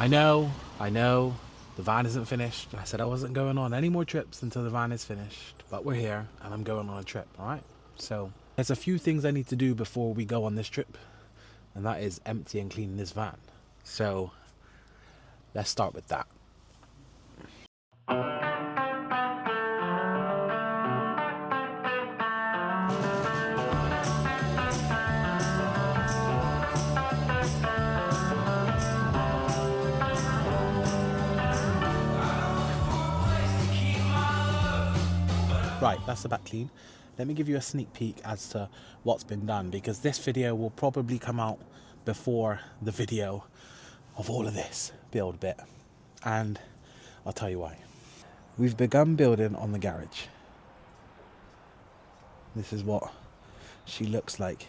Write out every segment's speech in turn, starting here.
I know, the van isn't finished. I said I wasn't going on any more trips until the van is finished, but we're here and I'm going on a trip, all right? So there's a few things I need to do before we go on this trip, and that is empty and clean this van. So let's start with that. Right, that's the back clean. Let me give you a sneak peek as to what's been done, because this video will probably come out before the video of all of this build bit, and I'll tell you why. We've begun building on the garage. This is what she looks like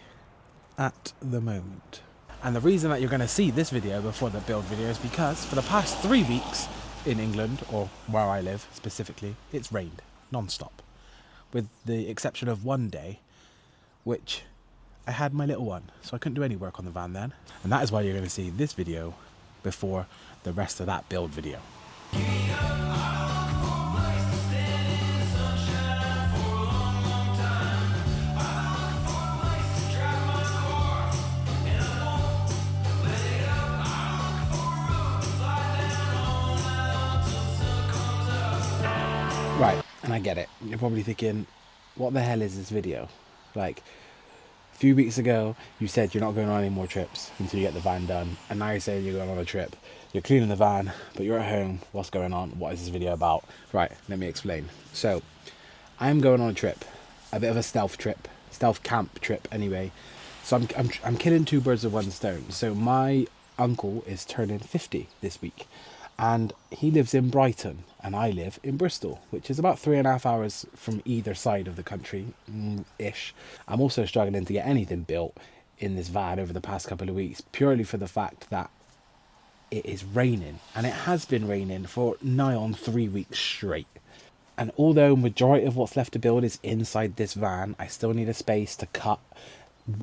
at the moment. And the reason that you're going to see this video before the build video is because for the past 3 weeks in England, or where I live specifically, it's rained non-stop, with the exception of one day, which I had my little one, so I couldn't do any work on the van then. And that is why you're going to see this video before the rest of that build video. Right, and I get it. You're probably thinking, what the hell is this video? Like, a few weeks ago, you said you're not going on any more trips until you get the van done. And now you're saying you're going on a trip. You're cleaning the van, but you're at home. What's going on? What is this video about? Right, let me explain. So, I'm going on a trip. A bit of a stealth trip. Stealth camp trip, anyway. So I'm killing two birds with one stone. So my uncle is turning 50 this week. And he lives in Brighton and I live in Bristol, which is about 3.5 hours from either side of the country ish. I'm also struggling to get anything built in this van over the past couple of weeks, purely for the fact that it is raining, and it has been raining for nigh on 3 weeks straight. And although majority of what's left to build is inside this van, I still need a space to cut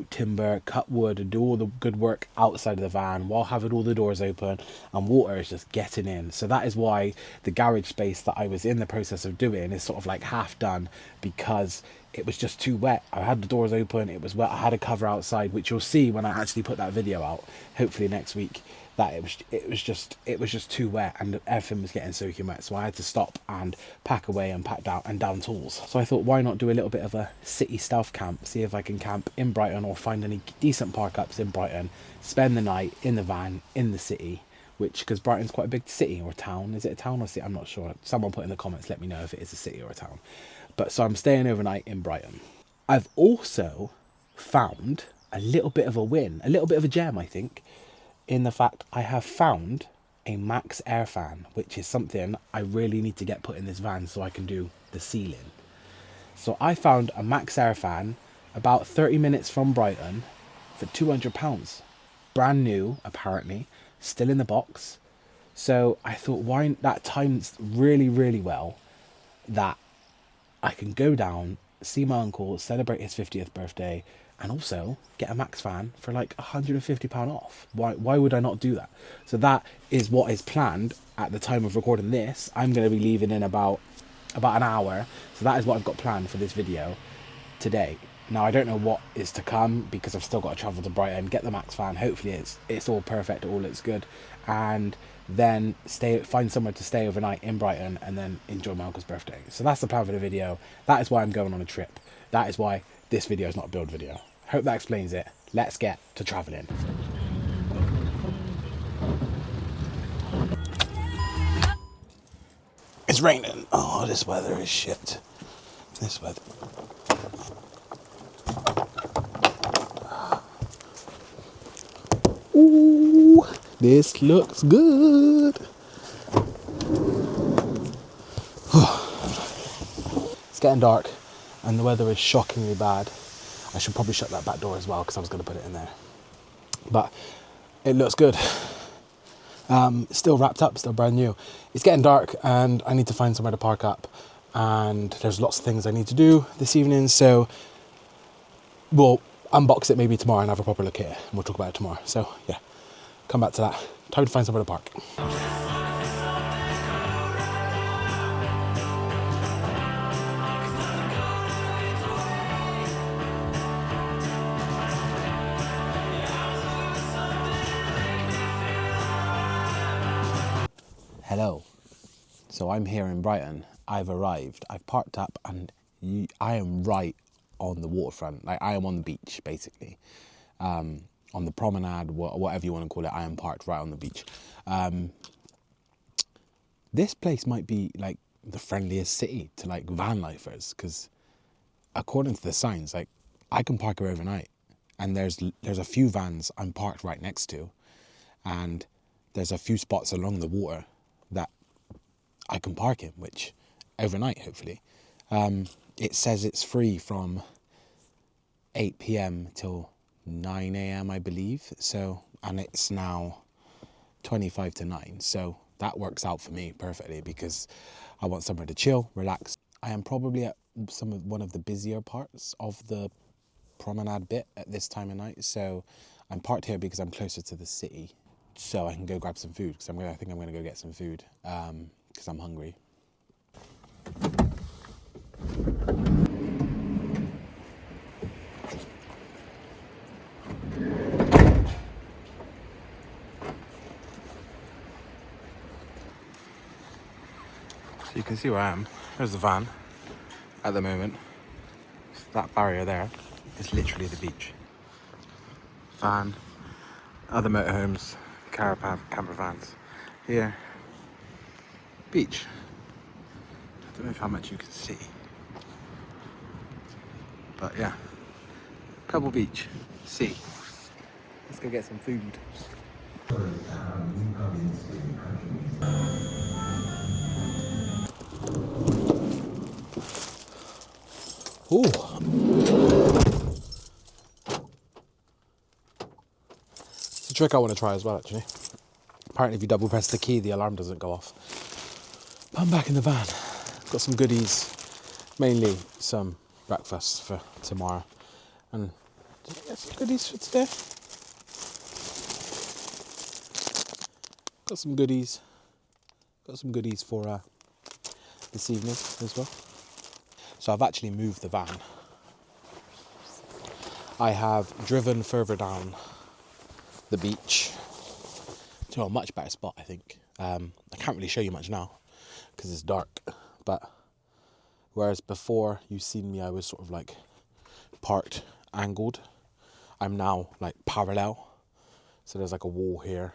timber, cut wood, and do all the good work outside of the van while having all the doors open, and water is just getting in. So that is why the garage space that I was in the process of doing is sort of like half done, because it was just too wet. I had the doors open, it was wet, I had a cover outside, which you'll see when I actually put that video out, hopefully next week, that it was just too wet and everything was getting soaking wet. So I had to stop and pack away and pack down tools. So I thought, why not do a little bit of a city stealth camp, see if I can camp in Brighton or find any decent park ups in Brighton, spend the night in the van in the city, which, because Brighton's quite a big city or town. Is it a town or city? I'm not sure. Someone put in the comments, let me know if it is a city or a town. But so I'm staying overnight in Brighton. I've also found a little bit of a win, a little bit of a gem, I think, in the fact I have found a max air fan, which is something I really need to get put in this van so I can do the ceiling. So I found a max air fan about 30 minutes from Brighton for £200. Brand new, apparently, still in the box. So I thought, why, that times really, really well that I can go down, see my uncle, celebrate his 50th birthday, and also get a max fan for like £150 off. Why would I not do that? So that is what is planned at the time of recording this. I'm going to be leaving in about an hour. So that is what I've got planned for this video today. Now I don't know what is to come, because I've still got to travel to Brighton, get the max fan. Hopefully it's all perfect, all looks good, and then find somewhere to stay overnight in Brighton and then enjoy my uncle's birthday. So that's the plan for the video. That is why I'm going on a trip. That is why this video is not a build video. Hope that explains it. Let's get to traveling. It's raining. Oh, this weather is shit. This weather. Ooh, this looks good. It's getting dark and the weather is shockingly bad. I should probably shut that back door as well, because I was going to put it in there. But it looks good. It's still wrapped up, still brand new. It's getting dark and I need to find somewhere to park up. And there's lots of things I need to do this evening. So we'll unbox it maybe tomorrow and have a proper look at it. And we'll talk about it tomorrow. So yeah, come back to that Time to find somewhere to park. Hello. So I'm here in Brighton. I've arrived. I've parked up, and I am right on the waterfront. Like, I am on the beach, basically. On the promenade, whatever you want to call it. I am parked right on the beach. This place might be like the friendliest city to like van lifers, because according to the signs, like, I can park here overnight, and there's a few vans I'm parked right next to, and there's a few spots along the water that I can park in, which overnight, hopefully. It says it's free from 8 p.m. till 9 a.m. I believe. So, and it's now 25 to 9. So that works out for me perfectly, because I want somewhere to chill, relax. I am probably at one of the busier parts of the promenade bit at this time of night. So I'm parked here because I'm closer to the city, so I can go grab some food, because I think I'm going to go get some food, because I'm hungry. So you can see where I am. There's the van at the moment. That barrier there is literally the beach. Van, other motorhomes, camper vans. Here, beach. I don't know how much you can see, but yeah, Pebble Beach, sea. Let's go get some food. Ooh. It's a trick I want to try as well, actually. Apparently if you double press the key, the alarm doesn't go off. But I'm back in the van. Got some goodies, mainly some breakfast for tomorrow. And did I get some goodies for today? Got some goodies. Got some goodies for this evening as well. So I've actually moved the van. I have driven further down the beach to a much better spot, I think. I can't really show you much now because it's dark, but whereas before you've seen me, I was sort of like parked angled, I'm now like parallel. So there's like a wall here,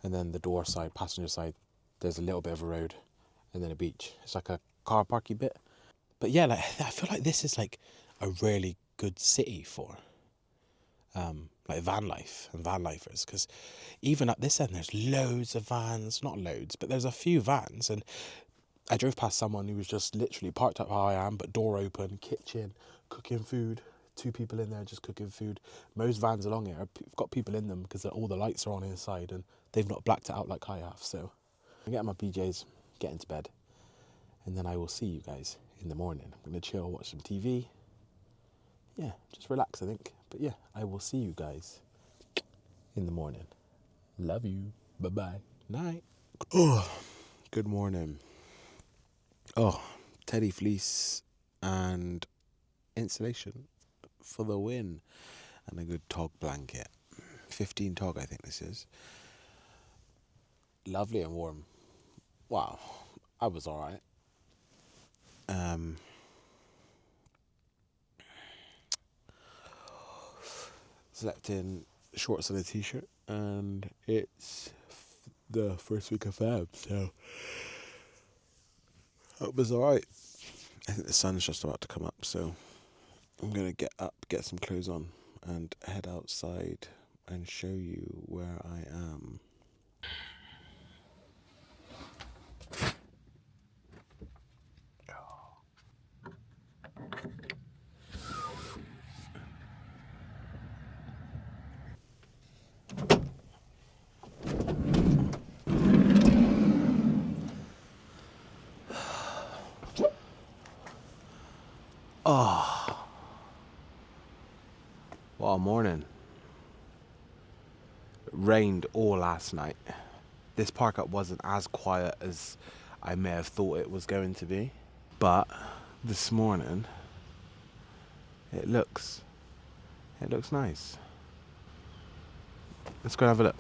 and then the door side, passenger side, there's a little bit of a road, and then a beach. It's like a car parky bit. But yeah, like, I feel like this is like a really good city for like van life and van lifers, because even at this end there's loads of vans, not loads, but there's a few vans, and I drove past someone who was just literally parked up how I am, but door open, kitchen, cooking food, 2 people in there just cooking food. Most vans along here have got people in them because all the lights are on inside and they've not blacked it out like I have. So I'm getting my PJs, get into bed, and then I will see you guys in the morning. I'm going to chill, watch some TV. Yeah, just relax, I think. But yeah, I will see you guys in the morning. Love you. Bye-bye. Night. Oh, good morning. Oh, teddy fleece and insulation for the win. And a good tog blanket. 15 tog, I think this is. Lovely and warm. Wow, I was alright. Slept in shorts and a t-shirt, and it's the first week of Feb, so it was alright. I think the sun's just about to come up, so I'm gonna get up, get some clothes on, and head outside and show you where I am. Oh, what a morning. rained all last night. This park up wasn't as quiet as I may have thought it was going to be, but this morning it looks nice. Let's go and have a look.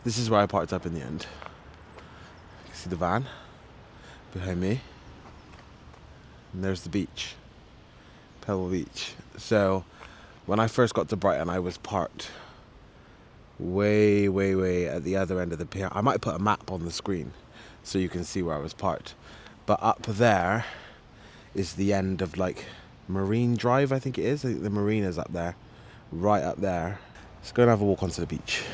This is where I parked up in the end. You can see the van behind me. And there's the beach, Pebble Beach. So when I first got to Brighton, I was parked way at the other end of the pier. I might put a map on the screen so you can see where I was parked. But up there is the end of like Marine Drive, I think it is. I think the marina's up there, right up there. Let's go and have a walk onto the beach.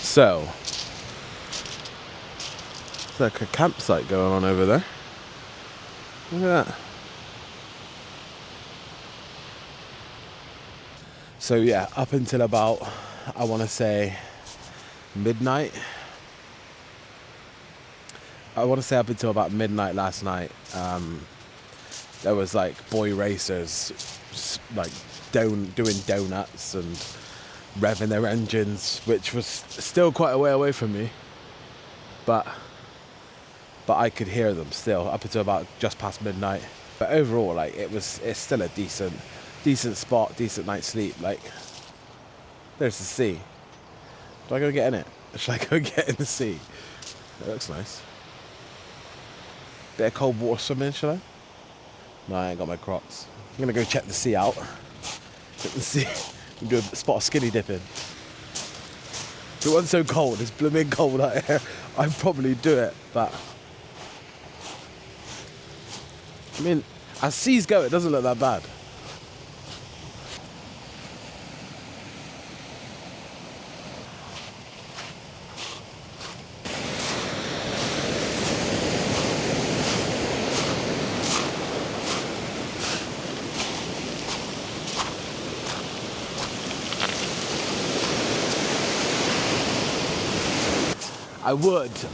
So, there's like a campsite going on over there. Look at that. So yeah, up until about, I want to say, midnight. I want to say up until about midnight last night, there was like boy racers like doing donuts and revving their engines, which was still quite a way away from me, but I could hear them still up until about just past midnight. But overall, like it's still a decent spot, decent night's sleep. Like, there's the sea. Do I go get in it? Should I go get in the sea? It looks nice. Bit of cold water swimming, should I? No, I ain't got my Crocs. I'm gonna go check the sea out. Check the sea. Do a spot of skinny dipping. If it wasn't so cold, it's blooming cold out here, I'd probably do it, but I mean, as seas go, it doesn't look that bad.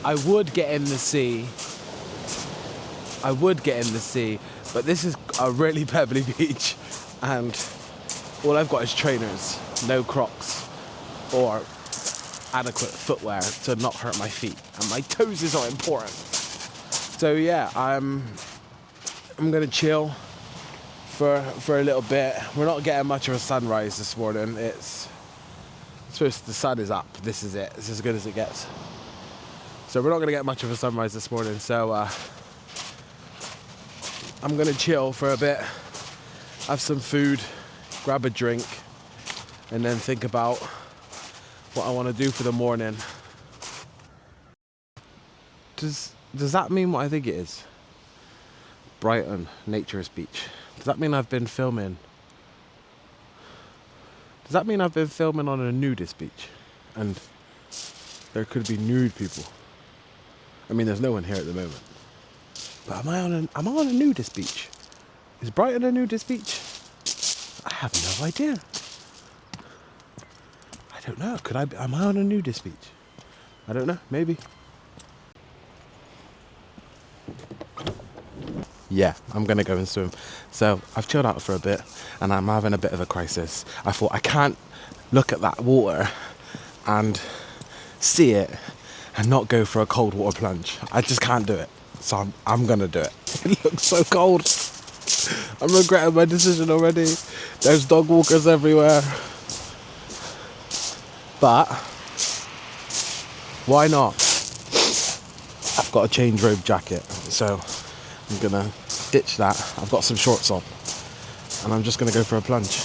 I would get in the sea. But this is a really pebbly beach, and all I've got is trainers, no Crocs, or adequate footwear to not hurt my feet, and my toes is not important. So yeah, I'm gonna chill for a little bit. We're not getting much of a sunrise this morning. The sun is up. This is it. It's as good as it gets. So we're not going to get much of a sunrise this morning, so I'm going to chill for a bit, have some food, grab a drink, and then think about what I want to do for the morning. Does that mean what I think it is? Brighton, Nature's Beach. Does that mean I've been filming? Does that mean I've been filming on a nudist beach? And there could be nude people. I mean, there's no one here at the moment. But am I on a nudist beach? Is Brighton a nudist beach? I have no idea. I don't know. Am I on a nudist beach? I don't know. Maybe. Yeah, I'm going to go and swim. So I've chilled out for a bit and I'm having a bit of a crisis. I thought I can't look at that water and see it and not go for a cold water plunge. I just can't do it. So I'm going to do it. It looks so cold. I'm regretting my decision already. There's dog walkers everywhere. But why not? I've got a change robe jacket. So I'm going to ditch that. I've got some shorts on. And I'm just going to go for a plunge.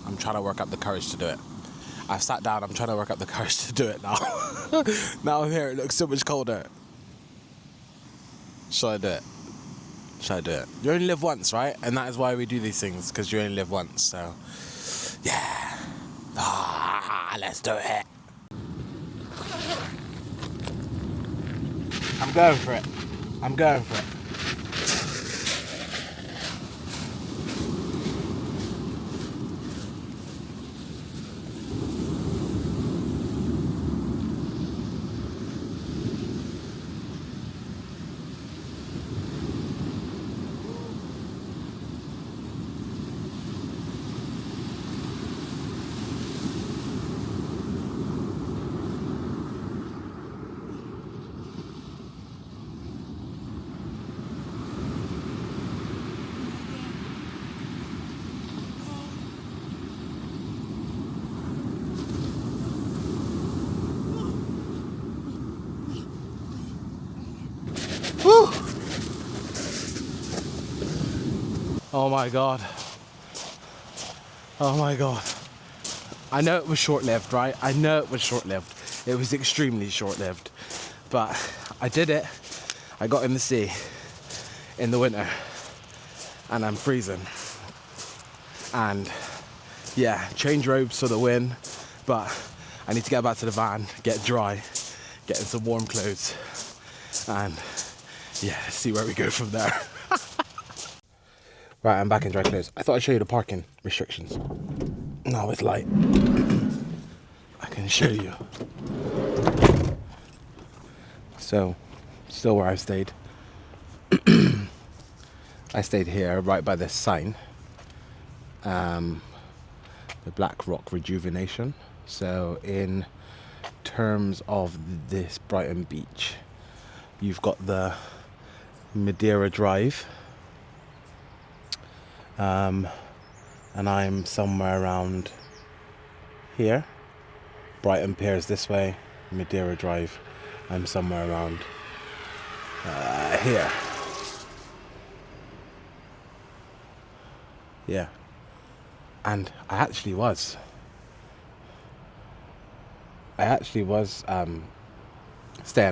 I'm trying to work up the courage to do it. I've sat down, I'm trying to work up the courage to do it now. Now I'm here, it looks so much colder. Shall I do it? Shall I do it? You only live once, right? And that is why we do these things, because you only live once, so yeah. Let's do it. I'm going for it. I'm going for it. Woo! Oh my god. Oh my god. I know it was short-lived, right? I know it was short-lived. It was extremely short-lived. But I did it. I got in the sea in the winter and I'm freezing. And yeah, change robes for the win, but I need to get back to the van, get dry, get in some warm clothes, and yeah, see where we go from there. Right, I'm back in dry clothes. I thought I'd show you the parking restrictions. Now it's light. I can show you. So, still where I stayed. I stayed here, right by this sign. The Black Rock Rejuvenation. So, in terms of this Brighton beach, you've got the Madeira Drive, and I'm somewhere around here. Brighton Pier's this way, Madeira Drive, I'm somewhere around here. Yeah, and I actually was staying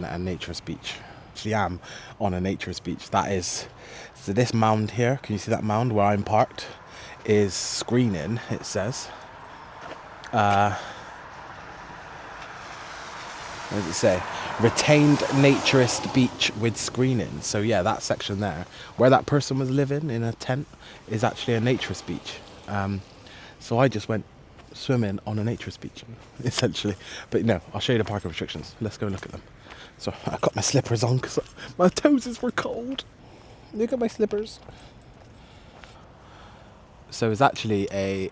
at a naturist beach. Actually am on a naturist beach. That is, so this mound here, can you see that mound where I'm parked, is screening, it says. What does it say? Retained naturist beach with screening. So yeah, that section there, where that person was living in a tent, is actually a naturist beach. So I just went swimming on a naturist beach, essentially. But no, I'll show you the parking restrictions. Let's go look at them. So I got my slippers on because my toes were cold. Look at my slippers. So it's actually a...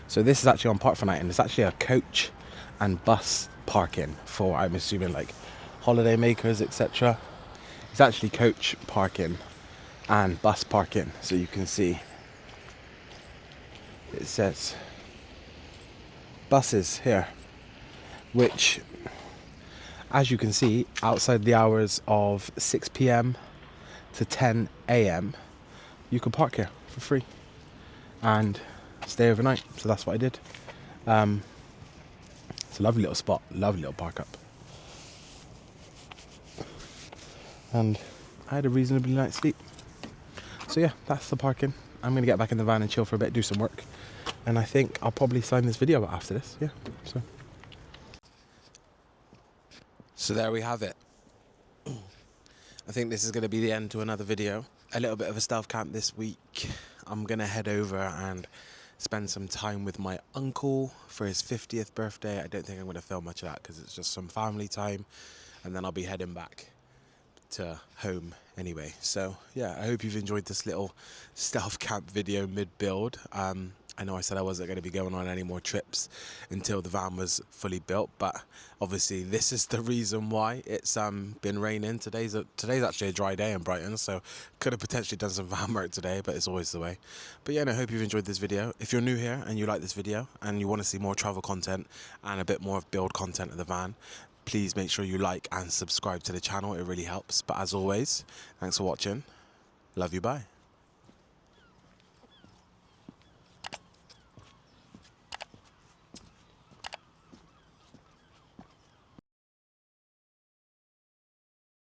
So this is actually on Park for Night, and it's actually a coach and bus parking for, I'm assuming, like holiday makers, etc. It's actually coach parking and bus parking. So you can see it says buses here, which, as you can see, outside the hours of 6 p.m. to 10 a.m. you can park here for free and stay overnight. So that's what I did. It's a lovely little spot, lovely little park up, and I had a reasonably night's sleep. So yeah, that's the parking. I'm gonna get back in the van and chill for a bit, do some work, and I think I'll probably sign this video out after this. Yeah, so there we have it. I think this is going to be the end to another video. A little bit of a stealth camp this week. I'm going to head over and spend some time with my uncle for his 50th birthday. I don't think I'm going to film much of that because it's just some family time, and then I'll be heading back to home anyway. So yeah, I hope you've enjoyed this little stealth camp video mid-build. I know I said I wasn't going to be going on any more trips until the van was fully built, but obviously this is the reason why. It's been raining. Today's actually a dry day in Brighton, so could have potentially done some van work today, but it's always the way. But yeah, I hope you've enjoyed this video. If you're new here and you like this video and you want to see more travel content and a bit more of build content of the van, please make sure you like and subscribe to the channel. It really helps. But as always, thanks for watching. Love you, bye.